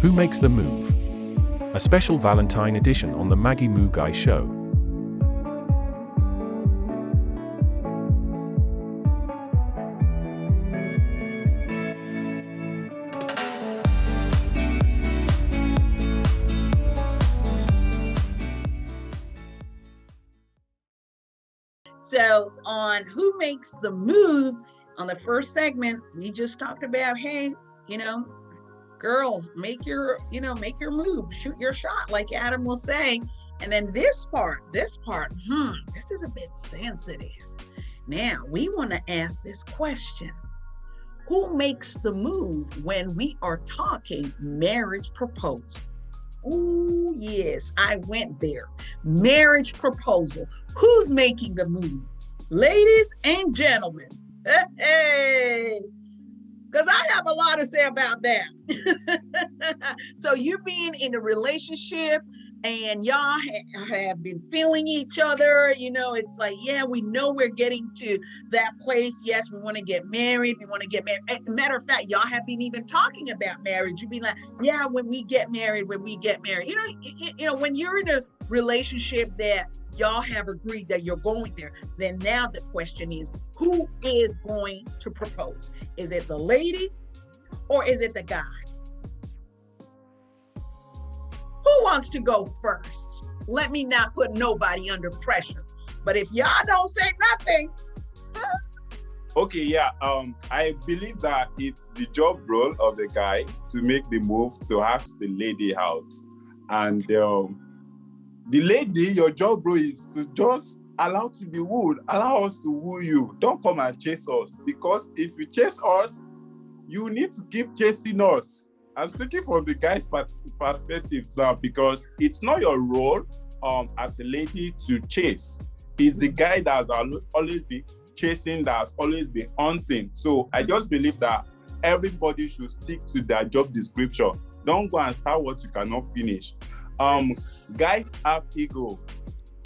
Who Makes the Move? A special Valentine edition on the Maggie Moo Guy Show. So on Who Makes the Move, on the first segment, we just talked about, hey, girls, make your move, shoot your shot, like Adam will say. And then this part, this is a bit sensitive. Now, we want to ask this question. Who makes the move when we are talking marriage proposal? Oh, yes, I went there. Marriage proposal. Who's making the move? Ladies and gentlemen. Hey, because I have a lot to say about that. So you being in a relationship and y'all have been feeling each other, it's like, yeah, we know we're getting to that place. Yes, we want to get married. Matter of fact, y'all have been even talking about marriage. You've been like, yeah, when we get married. When you're in a relationship that y'all have agreed that you're going there, then now the question is, who is going to propose? Is it the lady or is it the guy? Who wants to go first? Let me not put nobody under pressure. But if y'all don't say nothing. Okay, yeah. I believe that it's the job role of the guy to make the move to ask the lady out. And the lady, your job role is to just allow to be wooed. Allow us to woo you. Don't come and chase us. Because if you chase us, you need to keep chasing us. I'm speaking from the guy's perspectives now, because it's not your role as a lady to chase. It's the guy that has always been chasing, that has always been hunting. So I just believe that everybody should stick to their job description. Don't go and start what you cannot finish. Guys have ego.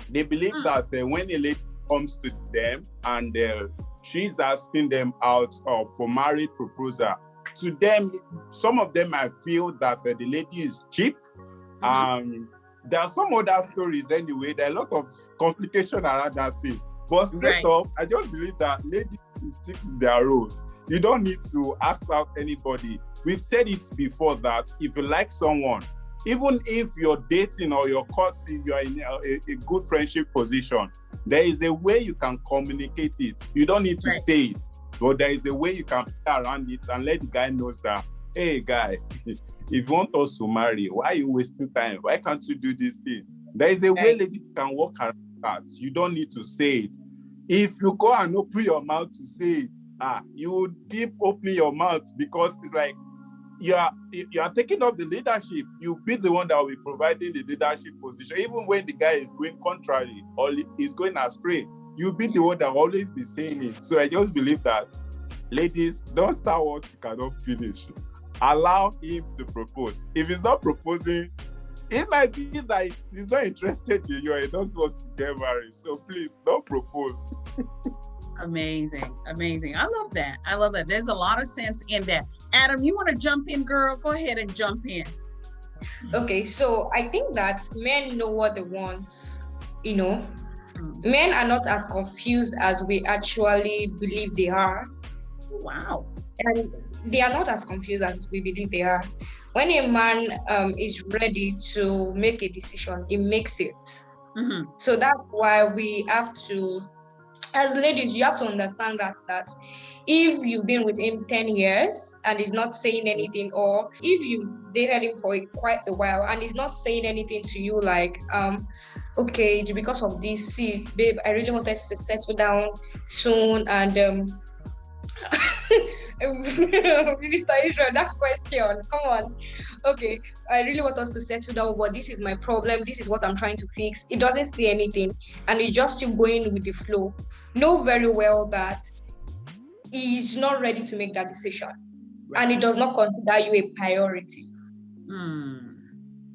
They believe that when a lady comes to them and she's asking them out for marriage proposal, to them, some of them might feel that the lady is cheap. There are some other stories anyway. There are a lot of complication around that thing. But straight up, I just believe that ladies stick to their roles. You don't need to ask out anybody. We've said it before that if you like someone, even if you're dating or you're in a good friendship position, there is a way you can communicate it. You don't need to say it. But there is a way you can play around it and let the guy know that, hey, guy, if you want us to marry, why are you wasting time? Why can't you do this thing? There is a way ladies can work around that. You don't need to say it. If you go and open your mouth to say it, you would keep opening your mouth, because it's like you are taking up the leadership. You'll be the one that will be providing the leadership position, even when the guy is going contrary or is going astray. You'll be the one that will always be saying it. So I just believe that, ladies, don't start what you cannot finish. Allow him to propose. If he's not proposing, it might be that he's not interested in you and he doesn't want to get married. So please, don't propose. Amazing. I love that. There's a lot of sense in that. Adam, you want to jump in, girl? Go ahead and jump in. Okay, so I think that men know what they want, Men are not as confused as we actually believe they are. Wow. And they are not as confused as we believe they are. When a man is ready to make a decision, he makes it. So that's why we have to, as ladies, you have to understand that if you've been with him 10 years and he's not saying anything, or if you dated him for quite a while and he's not saying anything to you, like, okay, because of this, see, babe, I really want us to settle down soon, and Minister Israel, that question, come on. Okay, I really want us to settle down, but this is my problem, this is what I'm trying to fix. It doesn't say anything, and it's just still going with the flow. Know very well that he's not ready to make that decision, and he does not consider you a priority.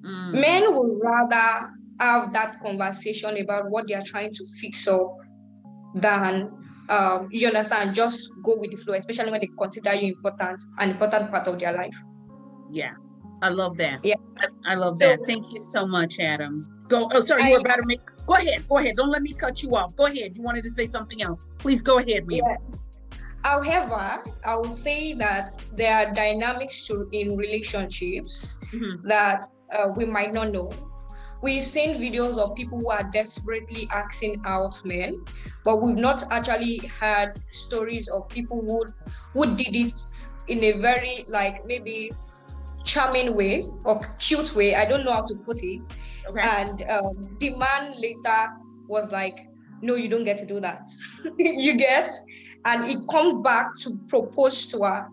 Men would rather have that conversation about what they are trying to fix up than you understand, just go with the flow, especially when they consider you an important part of their life. Yeah. I love that. Yeah. I love that. Thank you so much, Adam. Go. Oh, sorry, you were about to make. Go ahead. Go ahead. Don't let me cut you off. Go ahead. You wanted to say something else. Please go ahead, ma'am. Yeah. However, I will say that there are dynamics in relationships that we might not know. We've seen videos of people who are desperately asking out men, but we've not actually heard stories of people who did it in a very, like, maybe charming way or cute way. I don't know how to put it. Okay. And the man later was like, no, you don't get to do that. You get? And he comes back to propose to her.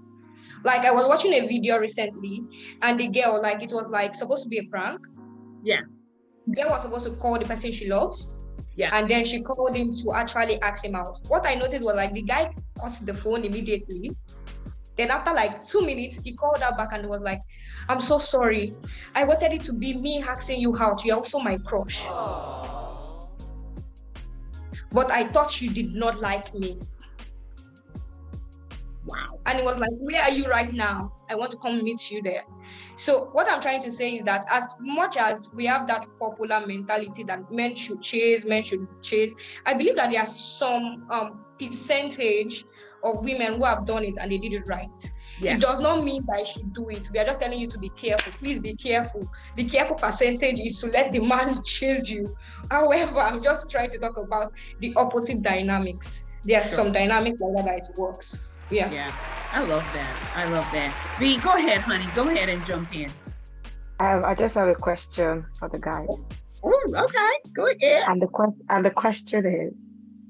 Like, I was watching a video recently, and the girl, like, it was like supposed to be a prank. Yeah. The girl was supposed to call the person she loves. Yeah. And then she called him to actually ask him out. What I noticed was, like, the guy cut the phone immediately. Then after like 2 minutes, he called her back and was like, I'm so sorry. I wanted it to be me asking you out. You're also my crush. But I thought you did not like me. Wow. And it was like, where are you right now? I want to come meet you there. So what I'm trying to say is that as much as we have that popular mentality that men should chase, I believe that there are some percentage of women who have done it and they did it right. Yeah. It does not mean that I should do it. We are just telling you to be careful. Please be careful. The careful percentage is to let the man chase you. However, I'm just trying to talk about the opposite dynamics. There are some dynamics like that it works. Yeah. Yeah. I love that. V, go ahead, honey. Go ahead and jump in. I just have a question for the guys. Oh, okay. Go ahead. And the question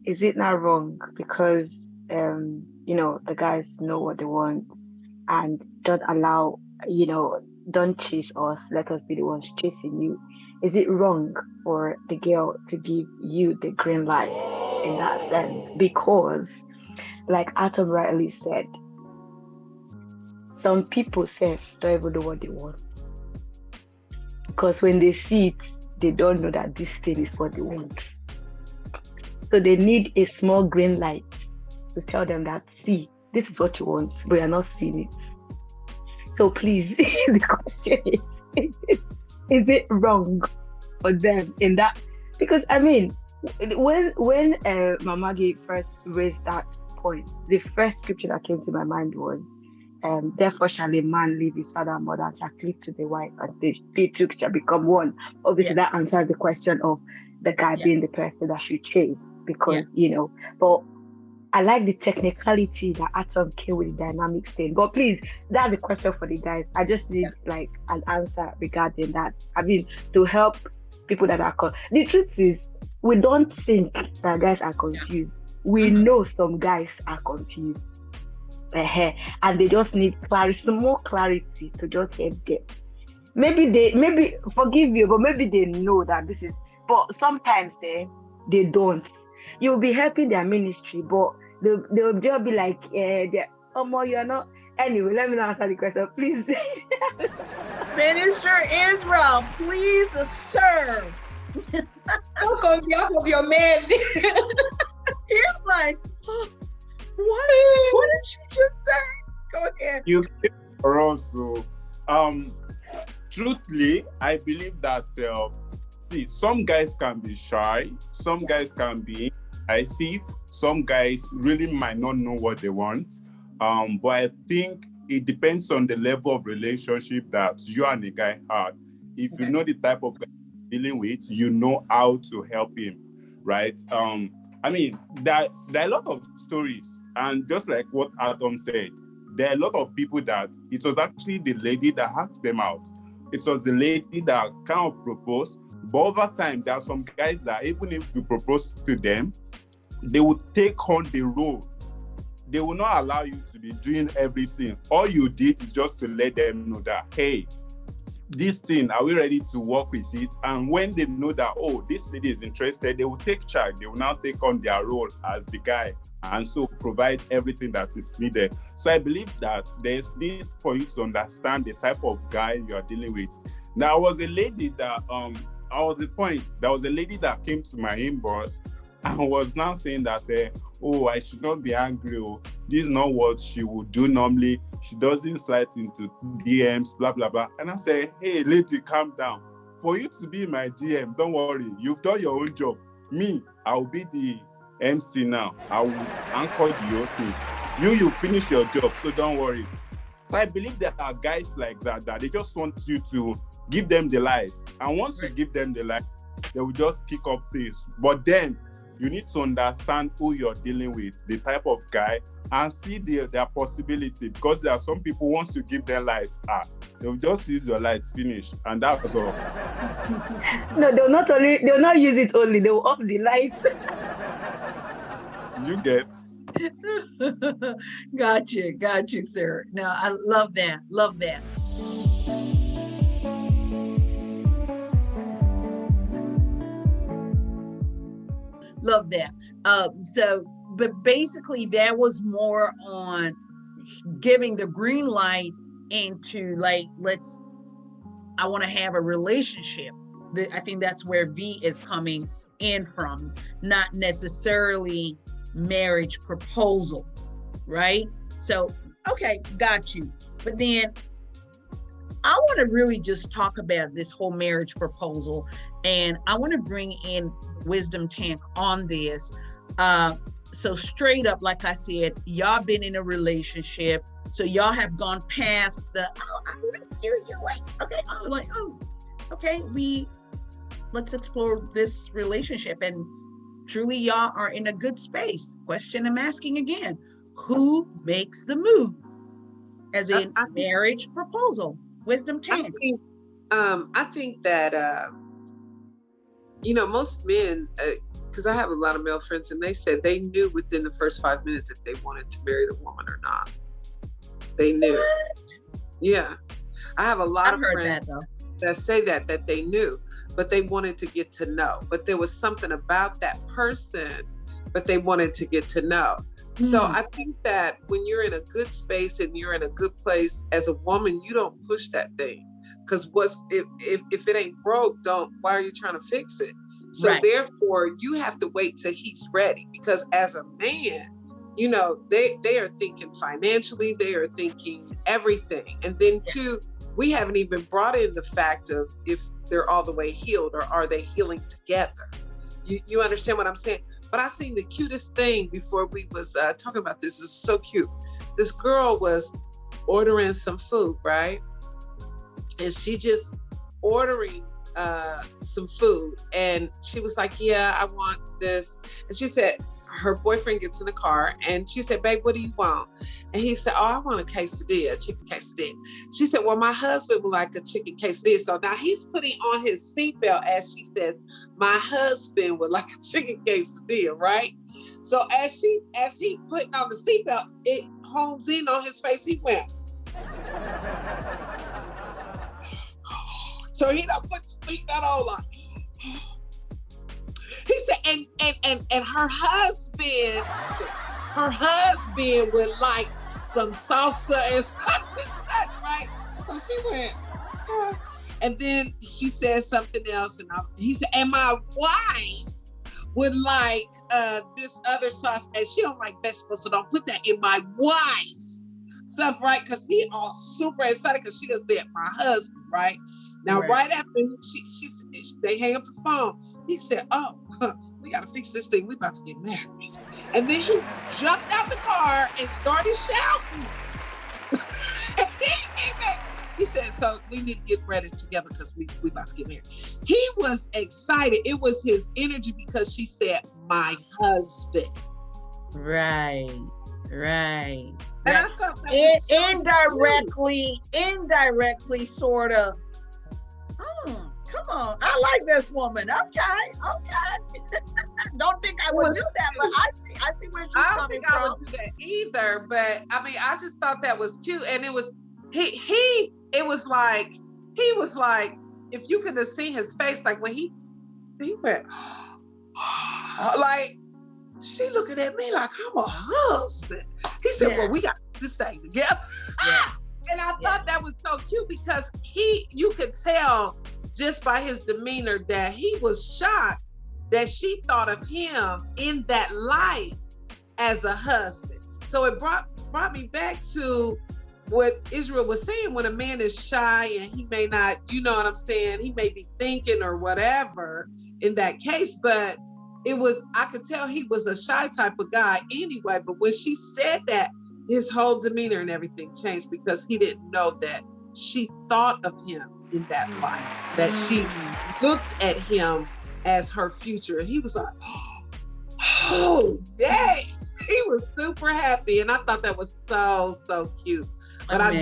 is it not wrong because the guys know what they want and don't allow, don't chase us, let us be the ones chasing you. Is it wrong for the girl to give you the green light in that sense? Because, like Atom rightly said, some people say don't even know what they want. Because when they see it, they don't know that this thing is what they want. So they need a small green light to tell them that, see, this is what you want, but you're not seeing it. So please, the question is it wrong for them in that? Because I mean, when Mamagi first raised that point, the first scripture that came to my mind was, therefore shall a man leave his father and mother and shall cleave to the wife, and they two shall become one. Obviously, that answers the question of the guy being the person that should chase, because but I like the technicality that Atom came with the dynamics thing. But please, that's the question for the guys. I just need like an answer regarding that. I mean, to help people that are the truth is, we don't think that guys are confused. We know some guys are confused. And they just need clarity, more clarity to just help them. Maybe forgive you, but maybe they know that this is, but sometimes they don't. You'll be helping their ministry, but they'll just be like, you're not. Anyway, let me not answer the question, please. Minister Israel, please serve. Talk on behalf of your man. He's like, what did you just say? Go ahead. You for us to truthfully, I believe that some guys can be shy, some guys can be decisive, some guys really might not know what they want. But I think it depends on the level of relationship that you and the guy had. If you know the type of guy you're dealing with, you know how to help him, right? I mean, there are a lot of stories, and just like what Adam said, there are a lot of people that it was actually the lady that asked them out. It was the lady that kind of proposed, but over time, there are some guys that even if you propose to them, they will take on the role. They will not allow you to be doing everything. All you did is just to let them know that, hey, this thing, are we ready to work with it? And when they know that, oh, this lady is interested, they will take charge. They will now take on their role as the guy and so provide everything that is needed. So I believe that there's need for you to understand the type of guy you are dealing with. Now, there was a lady that, there was a lady that came to my inbox and was now saying that, I should not be angry. This is not what she would do normally. She doesn't slide into DMs, blah, blah, blah. And I say, hey, lady, calm down. For you to be my DM, don't worry. You've done your own job. Me, I'll be the MC now. I will anchor the whole thing. You finish your job, so don't worry. So I believe there are guys like that they just want you to give them the lights. And once you give them the light, they will just kick up things. But then you need to understand who you're dealing with, the type of guy, and see their possibility. Because there are some people, once you give them lights, they'll just use your lights, finish. And that's all. No, they'll not use it only, they'll off the lights. You get? Got you, sir. No, I love that. Love that. But basically that was more on giving the green light into like, I want to have a relationship. I think that's where V is coming in from, not necessarily marriage proposal, right? So, okay, got you. But then I want to really just talk about this whole marriage proposal, and I want to bring in Wisdom Tank on this. So straight up, like I said, y'all been in a relationship, so y'all have gone past the, I like you like, okay, let's explore this relationship, and truly y'all are in a good space. Question I'm asking again, who makes the move as a marriage proposal? Wisdom Tank. I think that, most men, because I have a lot of male friends, and they said they knew within the first 5 minutes if they wanted to marry the woman or not. They knew. What? Yeah. I have a lot of friends that say that they knew, but they wanted to get to know. But there was something about that person, but they wanted to get to know. So I think that when you're in a good space and you're in a good place as a woman, you don't push that thing. Because if it ain't broke, why are you trying to fix it? So therefore you have to wait till he's ready, because as a man, they are thinking financially, they are thinking everything. And then two, we haven't even brought in the fact of if they're all the way healed or are they healing together? You understand what I'm saying? But I seen the cutest thing before we was talking about this. It's so cute. This girl was ordering some food, right? And she just ordering some food. And she was like, yeah, I want this. And she said, her boyfriend gets in the car and she said, babe, what do you want? And he said, oh, I want a quesadilla, chicken quesadilla. She said, well, my husband would like a chicken quesadilla. So now he's putting on his seatbelt as she says, my husband would like a chicken quesadilla, right? So as he putting on the seatbelt, it hones in on his face. He went. So he done put the seatbelt on like, he said, and her husband would like some salsa and such and such, right? So she went, and then she said something else, and he said, and my wife would like this other sauce, and she don't like vegetables, so don't put that in my wife's stuff, right? Because he all super excited because she just said my husband, right? Now, right after they hang up the phone, he said, oh, we got to fix this thing. We about to get married. And then he jumped out the car and started shouting. And then he came back. He said, so we need to get ready together because we about to get married. He was excited. It was his energy because she said, my husband. Right. And I thought that was indirectly sort of, come on. I like this woman. Okay. Don't think I would do that, but I see where she's coming from. I don't think I would do that either, but I mean, I just thought that was cute. And it was, he was like, if you could have seen his face, like when he went, like, she looking at me like I'm a husband. He said, well, we got this thing together. Yeah. And I thought that was so cute because you could tell just by his demeanor that he was shocked that she thought of him in that light as a husband. So it brought me back to what Israel was saying, when a man is shy and he may not, you know what I'm saying, he may be thinking or whatever in that case, but I could tell he was a shy type of guy anyway. But when she said that, his whole demeanor and everything changed, because he didn't know that she thought of him in that light, that she looked at him as her future. He was like, oh, yes. He was super happy. And I thought that was so cute. But I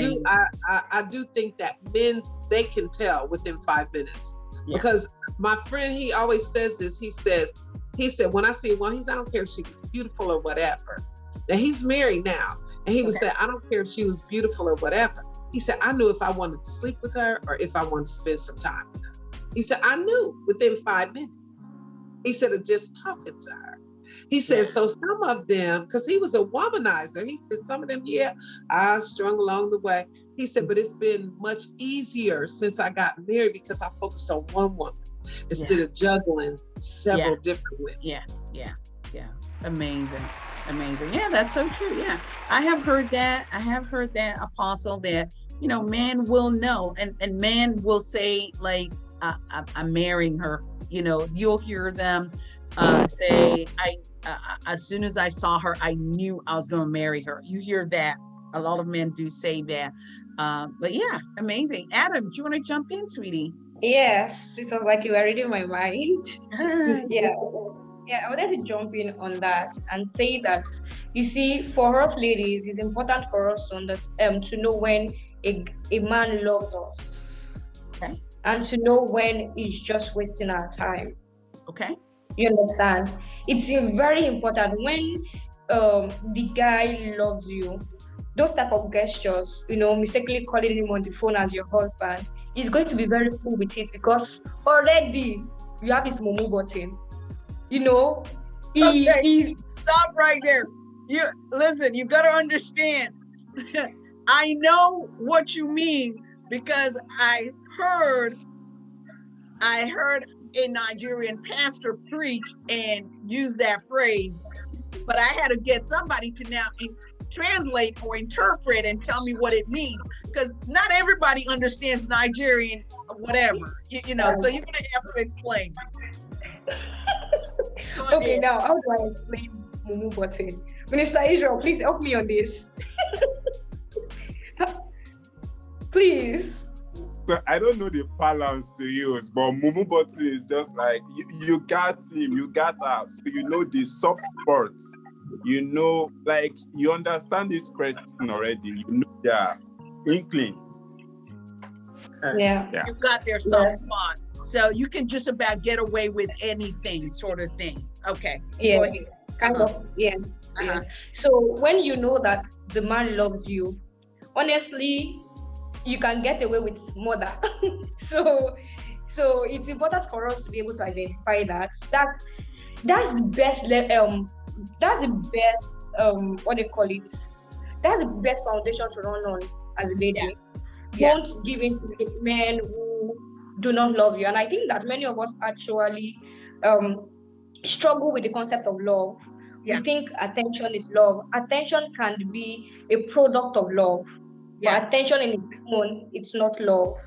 do think that men, they can tell within 5 minutes. Yeah. Because my friend, he always says this. He said, when I see one, I don't care if she was beautiful or whatever. And he's married now. And he would say, I don't care if she was beautiful or whatever. He said, I knew if I wanted to sleep with her or if I wanted to spend some time with her. He said, I knew within 5 minutes. He said, of just talking to her. He said, so some of them, because he was a womanizer, he said, some of them, I strung along the way. He said, but it's been much easier since I got married because I focused on one woman instead of juggling several different women. Yeah. Amazing. Yeah, that's so true. Yeah, I have heard that, Apostle, that, man will know, and man will say, like, I'm marrying her. You'll hear them say, as soon as I saw her, I knew I was going to marry her. You hear that. A lot of men do say that. But yeah, amazing. Adam, do you want to jump in, sweetie? Yes, it was like you were reading my mind. Yeah, I wanted to jump in on that and say that, you see, for us ladies, it's important for us to know when a man loves us. Okay. And to know when he's just wasting our time. Okay. You understand? It's very important when the guy loves you. Those type of gestures, mistakenly calling him on the phone as your husband, he's going to be very cool with it, because already you have his mumu button. Stop right there. Listen, you got to understand. I know what you mean, because I heard a Nigerian pastor preach and use that phrase, but I had to get somebody to now translate or interpret and tell me what it means, because not everybody understands Nigerian, whatever, so you're gonna have to explain. Okay, now how do I explain mumu button? Minister Israel, please help me on this. Please. So I don't know the balance to use, but mumu button is just like you got him, you got her, so the soft parts. Like you understand this person already. Their inkling. Yeah. You got their soft spot, so you can just about get away with anything, sort of thing. Okay. Yeah. Kind of. Yeah. Yeah. So when you know that the man loves you, honestly, you can get away with murder. so it's important for us to be able to identify that. That's the best. That's the best. What they call it? That's the best foundation to run on as a lady. Yeah. Don't give in to men who do not love you. And I think that many of us actually struggle with the concept of love. Yeah. We think attention is love. Attention can be a product of love. Yeah. But attention in its own, it's not love.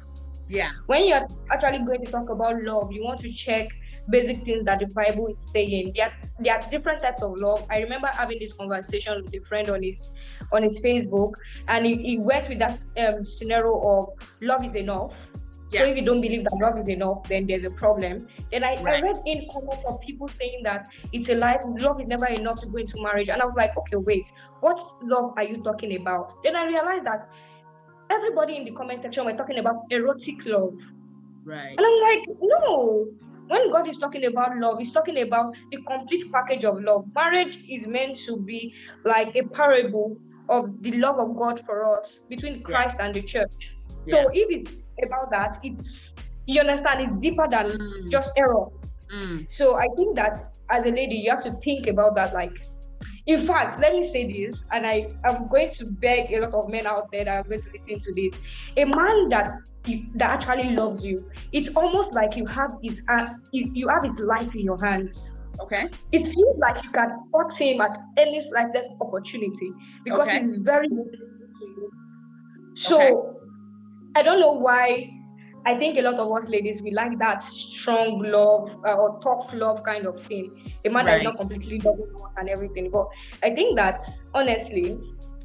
Yeah. When you're actually going to talk about love, you want to check basic things that the Bible is saying. There are different types of love. I remember having this conversation with a friend on his Facebook, and he went with that scenario of love is enough. Yeah. So if you don't believe that love is enough, then there's a problem. Then I read in comments of people saying that it's a lie, love is never enough to go into marriage. And I was like, okay, wait, what love are you talking about? Then I realized that everybody in the comment section were talking about erotic love. Right. And I'm like, no. When God is talking about love, he's talking about the complete package of love. Marriage is meant to be like a parable of the love of God for us between Christ and the church. Yeah. So if it's about that, you understand, it's deeper than just eros. So I think that as a lady, you have to think about that. Like, in fact, let me say this, and I'm going to beg a lot of men out there that are going to listen to this. A man that actually loves you, it's almost like you have his life in your hands. Okay. It feels like you can hurt him at any slightest opportunity because he's very good to you. So I don't know why. I think a lot of us ladies, we like that strong love or tough love kind of thing. A man that is not completely loving us and everything. But I think that, honestly,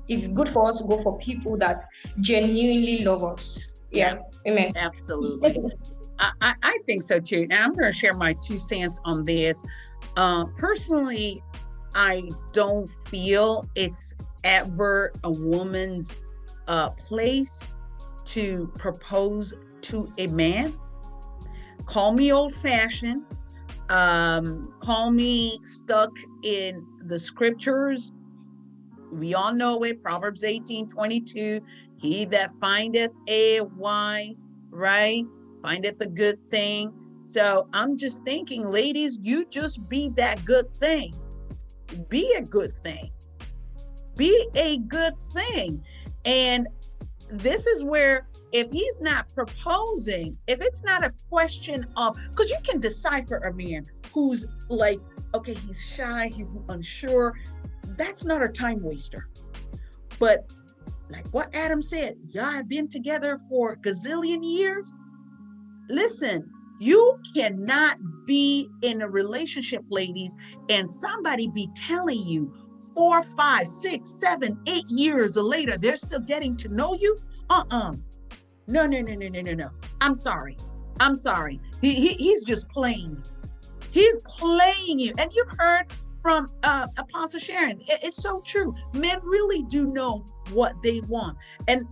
it's good for us to go for people that genuinely love us. Yeah. Amen. Absolutely. I think so too. Now I'm going to share my 2 cents on this. Personally, I don't feel it's ever a woman's place to propose to a man. Call me old-fashioned, call me stuck in the scriptures. We all know it, Proverbs 18:22, he that findeth a wife, right, findeth a good thing. So I'm just thinking, ladies, you just be that good thing. Be a good thing. Be a good thing. And this is where, if he's not proposing, if it's not a question of, because you can decipher a man who's like, okay, he's shy, he's unsure, that's not a time waster. But like what Adam said, y'all have been together for a gazillion years. Listen, you cannot be in a relationship, ladies, and somebody be telling you 4, 5, 6, 7, 8 years later, they're still getting to know you. No. I'm sorry. He's just playing. He's playing you. And you've heard from Apostle Sharon. It's so true. Men really do know what they want. And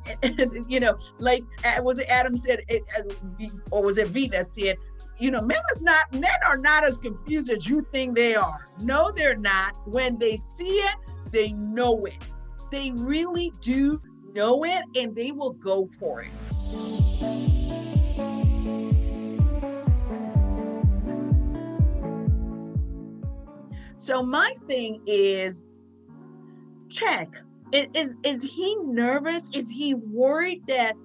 you know, like, was it Adam said, or was it V that said, you know, men are not as confused as you think they are. No, they're not. When they see it, they know it. They really do know it, and they will go for it. So my thing is, check. Is he nervous? Is he worried that,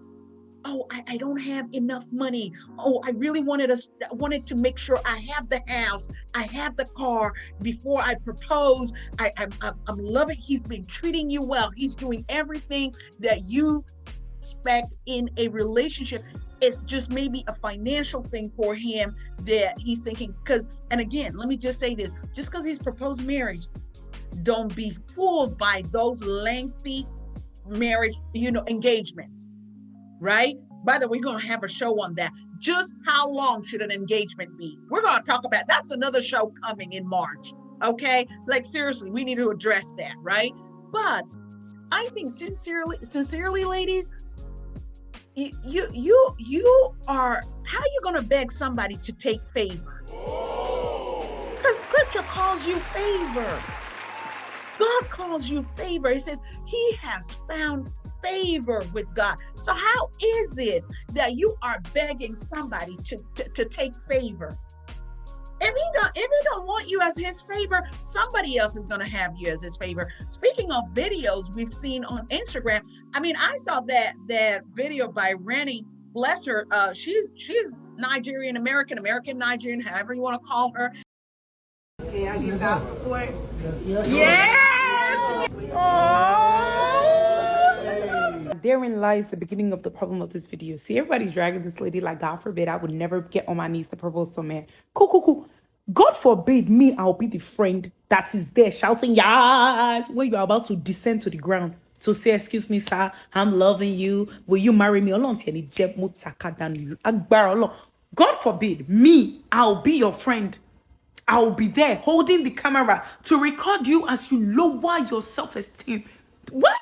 oh, I don't have enough money. Oh, I really wanted to make sure I have the house, I have the car before I propose. I'm loving, he's been treating you well. He's doing everything that you expect in a relationship. It's just maybe a financial thing for him that he's thinking, and again, let me just say this, just because he's proposed marriage, don't be fooled by those lengthy marriage, engagements. Right? By the way, we're going to have a show on that. Just how long should an engagement be? We're going to talk about, that's another show coming in March. Okay? Like, seriously, we need to address that, right? But I think sincerely, ladies, you are, how are you going to beg somebody to take favor? Because scripture calls you favor. God calls you favor. He says he has found favor with God. So how is it that you are begging somebody to take favor? If he don't want you as his favor, somebody else is going to have you as his favor. Speaking of videos we've seen on Instagram, I mean, I saw that video by Rennie, bless her. She's Nigerian American, Nigerian, however you want to call her. Okay, I get that report. Yes! Therein lies the beginning of the problem of this video. See, everybody's dragging this lady like, God forbid, I would never get on my knees to propose to a man. Cool. God forbid me, I'll be the friend that is there shouting, yes, when you're about to descend to the ground to say, excuse me, sir, I'm loving you. Will you marry me? God forbid me, I'll be your friend. I'll be there holding the camera to record you as you lower your self-esteem. What?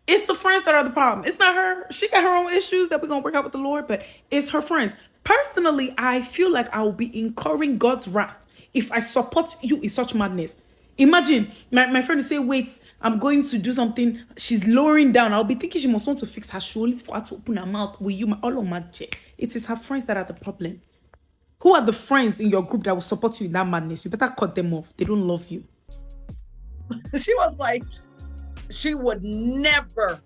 It's the friends that are the problem. It's not her. She got her own issues that we're going to work out with the Lord, but it's her friends. Personally, I feel like I will be incurring God's wrath if I support you in such madness. Imagine my friend will say, wait, I'm going to do something. She's lowering down. I'll be thinking she must want to fix her shoulders for her to open her mouth. Will you? All of my check. It is her friends that are the problem. Who are the friends in your group that will support you in that madness? You better cut them off. They don't love you. She was like, she would never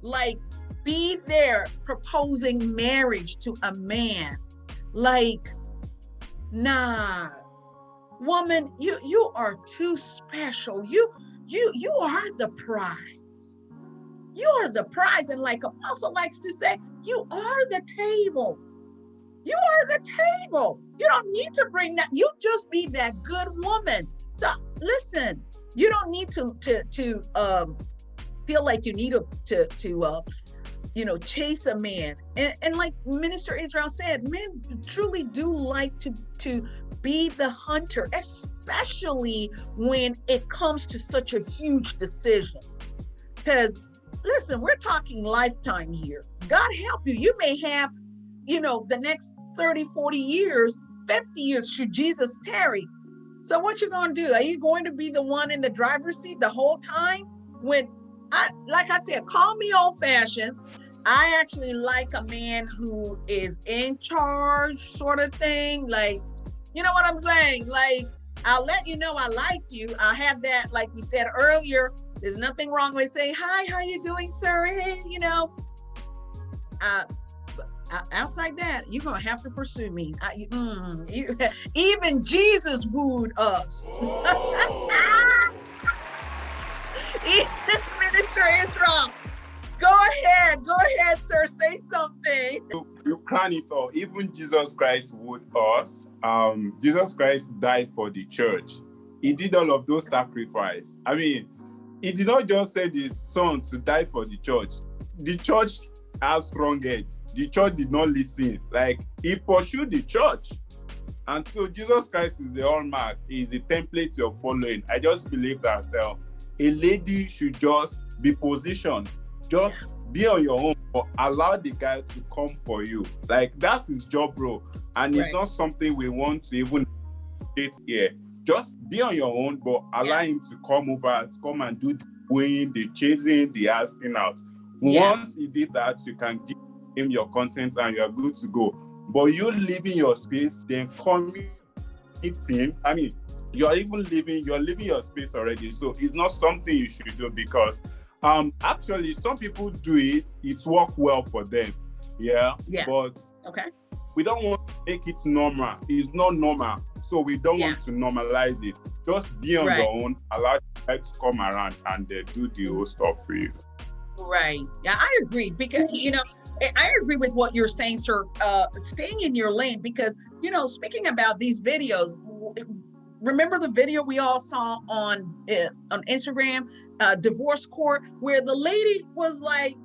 like be there proposing marriage to a man. Like, nah, woman, you are too special. You are the prize. You are the prize. And like Apostle likes to say, you are the table. You are the table. You don't need to bring that. You just be that good woman. So listen, you don't need to feel like you need to chase a man. And like Minister Israel said, men truly do like to be the hunter, especially when it comes to such a huge decision. Because listen, we're talking lifetime here. God help you. You may have, the next 30, 40 years, 50 years should Jesus tarry. So what you going to do? Are you going to be the one in the driver's seat the whole time? Like I said, call me old fashioned. I actually like a man who is in charge, sort of thing. Like, you know what I'm saying? Like, I'll let you know I like you. I'll have that, like we said earlier, there's nothing wrong with saying, hi, how you doing, sir? Hey, outside that, you're going to have to pursue me. Even Jesus wooed us. Minister Israel, go ahead, sir, say something. You can't it all. Even Jesus Christ wooed us. Jesus Christ died for the church. He did all of those sacrifices. I mean, he did not just send his son to die for the church. The church has strong heads. The church did not listen. Like, he pursued the church. And so Jesus Christ is the hallmark. He is the template you're following. I just believe that a lady should just be positioned. Just be on your own, but allow the guy to come for you. Like, that's his job, bro. And it's not something we want to even get here. Just be on your own, but allow him to come over, to come and do the going, the chasing, the asking out. Once he did that, you can give him your content and you're good to go. But you leaving your space, then coming him. I mean, you're leaving your space already. So it's not something you should do, because actually some people do it works well for them. But we don't want to make it normal. It's not normal, so we don't want to normalize it. Just be on your own, allow the guy to come around and do the whole stuff for you. Right. Yeah, I agree, because I agree with what you're saying, sir. Staying in your lane, because speaking about these videos, remember the video we all saw on Instagram, divorce court, where the lady was like,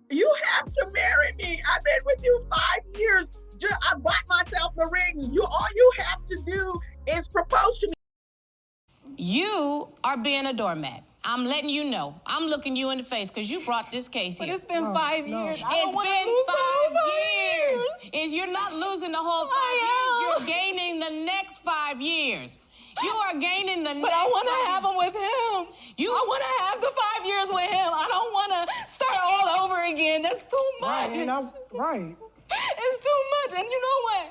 you have to marry me. I've been with you 5 years. I bought myself the ring. All you have to do is propose to me. You are being a doormat. I'm letting you know. I'm looking you in the face because you brought this case here. But it's been 5 years. It's been 5 years. You're not losing the whole 5 years. You're gaining the next 5 years. You are gaining the next. But I want to have them with him. I want to have the 5 years with him. I don't want to start all over again. That's too much. Right. It's too much. And you know what?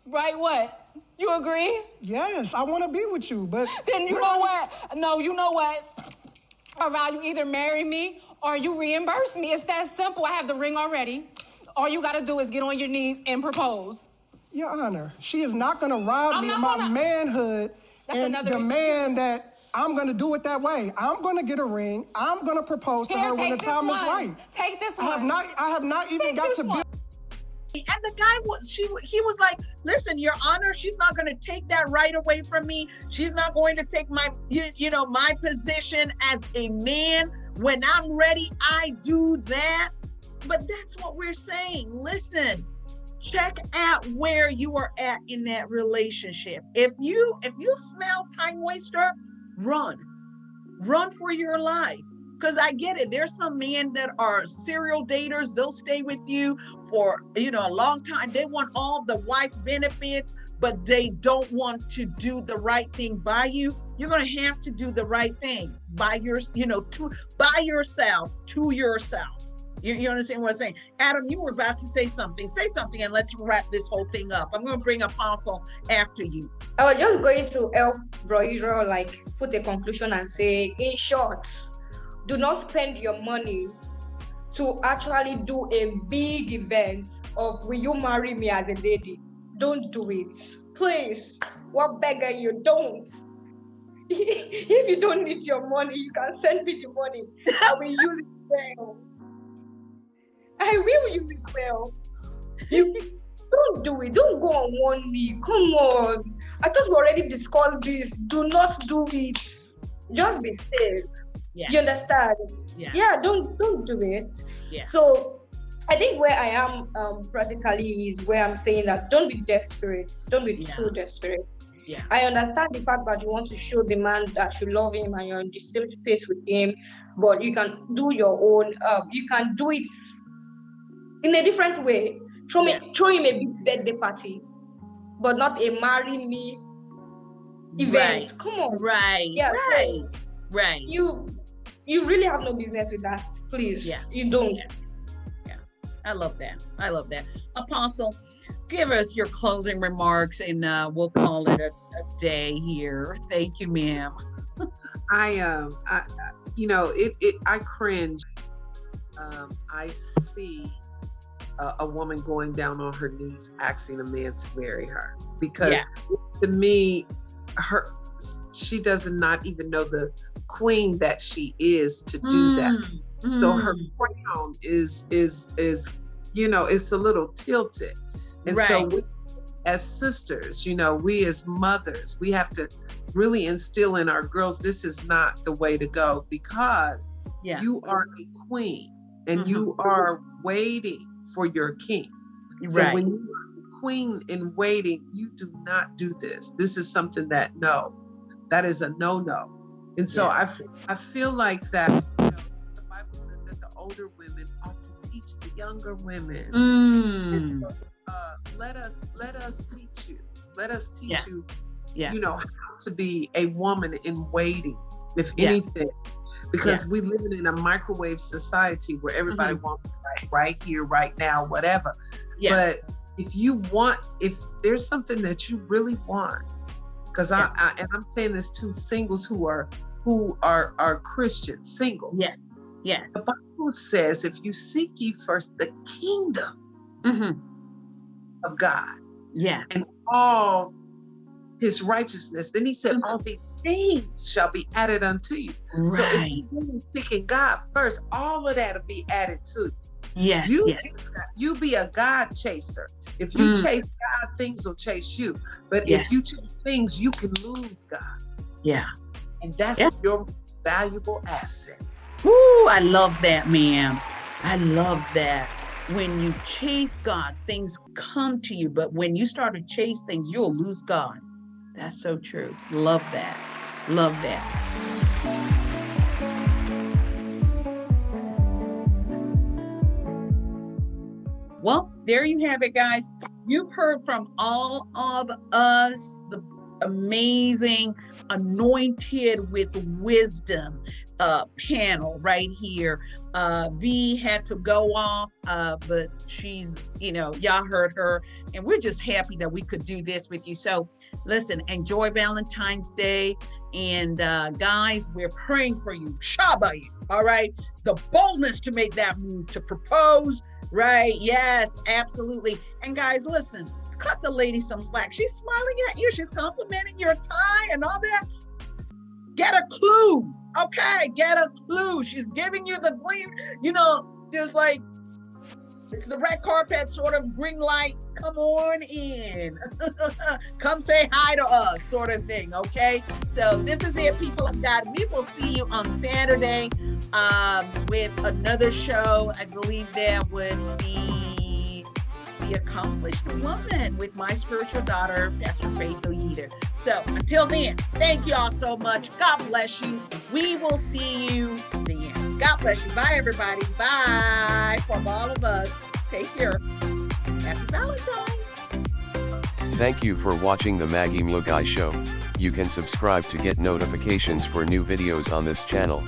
Right, what? You agree? Yes, I want to be with you, but... Then you know what? No, you know what? Around, you either marry me or you reimburse me. It's that simple. I have the ring already. All you got to do is get on your knees and propose. Your Honor, she is not going to rob me of my manhood and demand that I'm going to do it that way. I'm going to get a ring. I'm going to propose to her when the time is right. Take this one. I have not even got to be... And the guy he was like, listen, Your Honor, she's not going to take that right away from me. She's not going to take my, my position as a man. When I'm ready, I do that. But that's what we're saying. Listen, check out where you are at in that relationship. If you smell time waster, run for your life. Because I get it. There's some men that are serial daters. They'll stay with you for, a long time. They want all the wife benefits, but they don't want to do the right thing by you. You're going to have to do the right thing by yourself, to yourself. You understand what I'm saying? Adam, you were about to say something. Say something and let's wrap this whole thing up. I'm going to bring Apostle after you. I was just going to help Bro Israel, put a conclusion and say, in short, do not spend your money to actually do a big event of will you marry me as a lady. Don't do it. Please. We're begging you, don't. If you don't need your money, you can send me the money. I will use it well. I will use it well. You don't do it. Don't go on one knee. Come on. I thought we already discussed this. Do not do it. Just be safe. Yeah. You understand? Yeah. Don't do it. Yeah. So I think where I am practically is where I'm saying that don't be desperate. Don't be too desperate. Yeah. I understand the fact that you want to show the man that you love him and you're in the same space with him, but you can do your own. You can do it in a different way. Throw him a big birthday party, but not a marry me event. Right. Come on. Right. Yeah. Right. So right. You really have no business with that. Please. Yeah. You don't. Yeah. I love that. Apostle, give us your closing remarks and we'll call it a day here. Thank you, ma'am. I cringe. I see a woman going down on her knees asking a man to marry her, because to me, she does not even know the queen that she is to do that. So her crown is it's a little tilted. And so we, as sisters, we as mothers, we have to really instill in our girls, this is not the way to go, because you are a queen and you are waiting for your king. So when you are a queen in waiting, you do not do this. This is something that is a no. And so I feel like that the Bible says that the older women ought to teach the younger women. And so, let us teach you. Let us teach you. How to be a woman in waiting, if anything, because we live in a microwave society where everybody wants right here, right now, whatever. But if there's something that you really want, because I'm saying this to singles who are Christian singles. Yes. The Bible says, if you seek ye first the kingdom of God, and all his righteousness, then he said, all these things shall be added unto you. So if you're seeking God first, all of that will be added to you. You be a God chaser. If you chase God, things will chase you. But if you chase things, you can lose God. And that's your most valuable asset. Ooh, I love that, ma'am. I love that. When you chase God, things come to you. But when you start to chase things, you'll lose God. That's so true. Love that. Love that. Well, there you have it, guys. You've heard from all of us, the amazing, anointed with wisdom panel right here. V had to go off, but she's, y'all heard her, and we're just happy that we could do this with you. So listen, enjoy Valentine's Day, and guys, we're praying for you. Shaba you, all right? The boldness to make that move, to propose, right? Yes, absolutely. And guys, listen, cut the lady some slack. She's smiling at you. She's complimenting your tie and all that. Get a clue. Okay, get a clue. She's giving you the green, just like it's the red carpet sort of green light. Come on in. Come say hi to us sort of thing, okay? So this is it, people of God. We will see you on Saturday with another show. I believe that would be The Accomplished Woman with my spiritual daughter, Pastor Faith Oyeder. So until then, thank you all so much. God bless you. We will see you then. God bless you. Bye, everybody. Bye. From all of us. Take care. Happy Valentine's. Thank you for watching the Maggie Mugai Show. You can subscribe to get notifications for new videos on this channel.